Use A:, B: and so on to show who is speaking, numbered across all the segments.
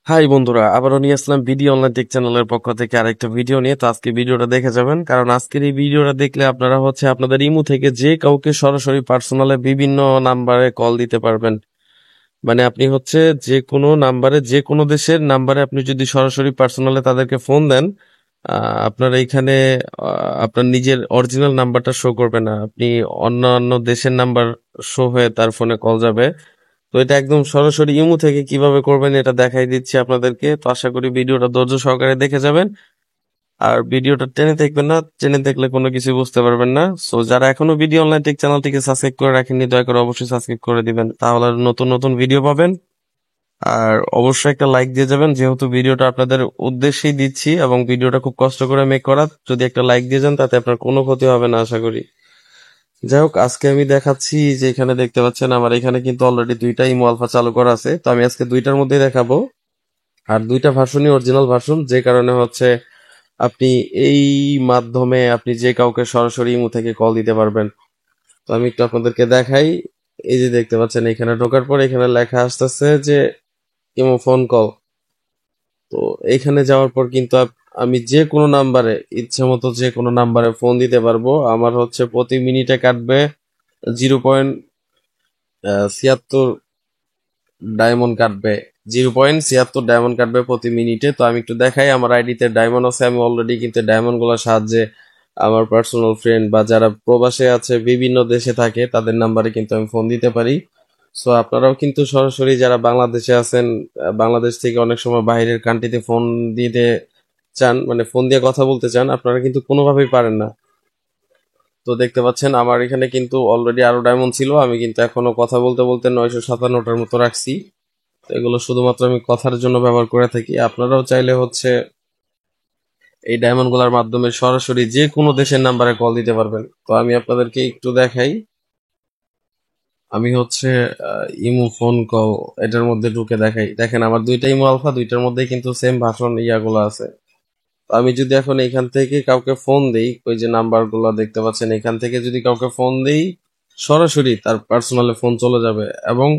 A: High বন্ধুরা, আবারও নিয়ে আসলাম ভিডিও অনলাইন টেক চ্যানেলের পক্ষ থেকে আরেকটা ভিডিও নিয়ে। তো আজকে ভিডিওটা দেখে যাবেন, কারণ আজকের এই ভিডিওটা দেখলে আপনারা আপনাদের ইমু থেকে যে কাউকে সরাসরি পার্সোনালে বিভিন্ন নাম্বারে কল দিতে পারবেন। মানে আপনি যে কোনো নাম্বারে, যে কোনো দেশের নাম্বারে আপনি যদি সরাসরি পার্সোনালে তাদেরকে ফোন দেন, আপনার এইখানে আপনার নিজের অরিজিনাল নাম্বারটা শো করবে না, আপনি অন্যান্য দেশের নাম্বার শো হয়ে তার ফোনে কল যাবে। তো এটা একদম সরাসরি ইমু থেকে কিভাবে করবেন এটা দেখাই দিচ্ছি আপনাদেরকে। তো আশা করি ভিডিওটা ধৈর্য সহকারে দেখে যাবেন, আর ভিডিওটা টেনে দেখবেন না, টেনে দেখলে কোনো কিছু বুঝতে পারবেন না। সো যারা এখনো ভিডিও অনলাইন টেক চ্যানেলটিকে সাবস্ক্রাইব করে রাখেননি, দয়া করে অবশ্যই সাবস্ক্রাইব করে দিবেন, তাহলে আর নতুন নতুন ভিডিও পাবেন। আর অবশ্যই একটা লাইক দিয়ে যাবেন, যেহেতু ভিডিওটা আপনাদের উদ্দেশ্যেই দিচ্ছি এবং ভিডিওটা খুব কষ্ট করে মেক করা। যদি একটা লাইক দিয়ে যান তাতে আপনার কোনো ক্ষতি হবে না আশা করি। যাই হোক, আজকে আমি দেখাচ্ছি যে এখানে দেখতে পাচ্ছেন আমার এখানে কিন্তু অলরেডি দুইটা ইমো আলফা চালু করা আছে। তো আমি আজকে দুইটার মধ্যে দেখাবো, আর দুইটা ভার্সনই অরিজিনাল ভার্সন, যে কারণে আপনি এই মাধ্যমে আপনি যে কাউকে সরাসরি ইমো থেকে কল দিতে পারবেন। তো আমি একটু আপনাদেরকে দেখাই। এই যে দেখতে পাচ্ছেন, এখানে ঢোকার পর এখানে লেখা আসতেছে যে ইমো ফোন কল। তো এখানে যাওয়ার পর কিন্তু আমি যে কোনো নাম্বারে, ইচ্ছে মতো যে কোনো নাম্বারে ফোন দিতে পারবো। আমার প্রতি মিনিটে কাটবে 0.76 ডায়মন্ড কাটবে, 0.76 ডায়মন্ড কাটবে প্রতি মিনিটে। তো আমি একটু দেখাই, আমার আইডিতে ডায়মন্ড আছে। আমি অলরেডি কিন্তু ডায়মন্ড গুলোর সাহায্যে আমার পার্সোনাল ফ্রেন্ড বা যারা প্রবাসে আছে, বিভিন্ন দেশে থাকে, তাদের নাম্বারে কিন্তু আমি ফোন দিতে পারি। সো আপনারাও কিন্তু সরাসরি যারা বাংলাদেশে আছেন, বাংলাদেশ থেকে অনেক সময় বাইরের কান্ট্রিতে ফোন দিতে চান, মানে ফোন দিয়ে কথা বলতে চান, আপনারা কিন্তু কোনোভাবেই পারেন না। তো দেখতে পাচ্ছেন আমার এখানে কিন্তু অলরেডি আরো ডায়মন্ড ছিল, আমি কিন্তু এখনো কথা বলতে বলতে 957টার মতো রাখছি। তো এগুলো শুধুমাত্র আমি কথার জন্য ব্যবহার করে থাকি। আপনারাও চাইলে এই ডায়মন্ড গুলার মাধ্যমে সরাসরি যে কোনো দেশের নাম্বারে কল দিতে পারবেন। তো আমি আপনাদেরকে একটু দেখাই। আমি ইমো ফোন কল এটার মধ্যে ঢুকে দেখাই। দেখেন আমার দুইটা ইমো আলফা, দুইটার মধ্যে কিন্তু সেম ভাষণ ইয়াগুলো আছে। তো আমি যদি এখন এখান থেকে কাউকে ফোন দেই, ওই যে নাম্বার গুলো দেখতে পাচ্ছেন, এখান থেকে যদি কাউকে ফোন দেই, সরাসরি তার পার্সোনালে ফোন চলে যাবে। এবং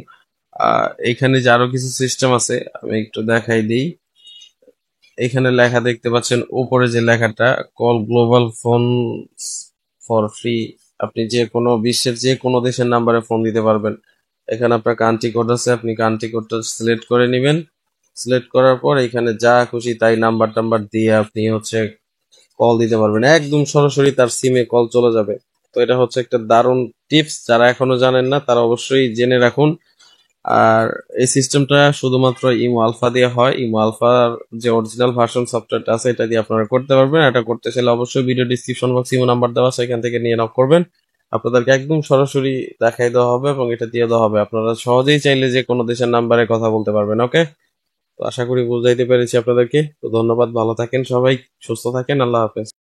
A: এখানে যে আরো কিছু সিস্টেম আছে, আমি একটু দেখাই দিই। এখানে লেখা দেখতে পাচ্ছেন উপরে যে লেখাটা, call global phone for free. আপনি যে কোনো বিশ্বের যে কোনো দেশের নাম্বারে ফোন দিতে পারবেন। এখানে আপনার কান্ট্রি কোড আছে, আপনি কান্ট্রি কোডটা সিলেক্ট করে নেবেন। সিলেক্ট করার পর এখানে যা খুশি তাই নাম্বার টাম্বার দিয়ে আপনি কল দিতে পারবেন, একদম সরাসরি তার সিমে কল চলে যাবে। তো এটা একটা দারুণ টিপস, যারা এখনো জানেন না তারা অবশ্যই জেনে রাখুন। আর এই সিস্টেমটা শুধুমাত্র ইমো আলফা দিয়ে হয়। ইমো আলফার যে অরিজিনাল ভার্সন সফটওয়্যারটা আছে, এটা দিয়ে আপনারা করতে পারবেন। এটা করতে চাইলে অবশ্যই ভিডিও ডিসক্রিপশন বক্সে ইমো নাম্বার দেওয়া আছে, এখান থেকে নিয়ে নক করবেন। আপনাদেরকে একদম সরাসরি দেখাই দেওয়া হবে এবং এটা দিয়ে দেওয়া হবে। আপনারা সহজেই চাইলে যে কোনো দেশের নাম্বারে কথা বলতে পারবেন। ওকে, তো আশা করি বুঝাইতে পেরেছি আপনাদেরকে। তো ধন্যবাদ, ভালো থাকেন সবাই, সুস্থ থাকেন, আল্লাহ হাফেজ।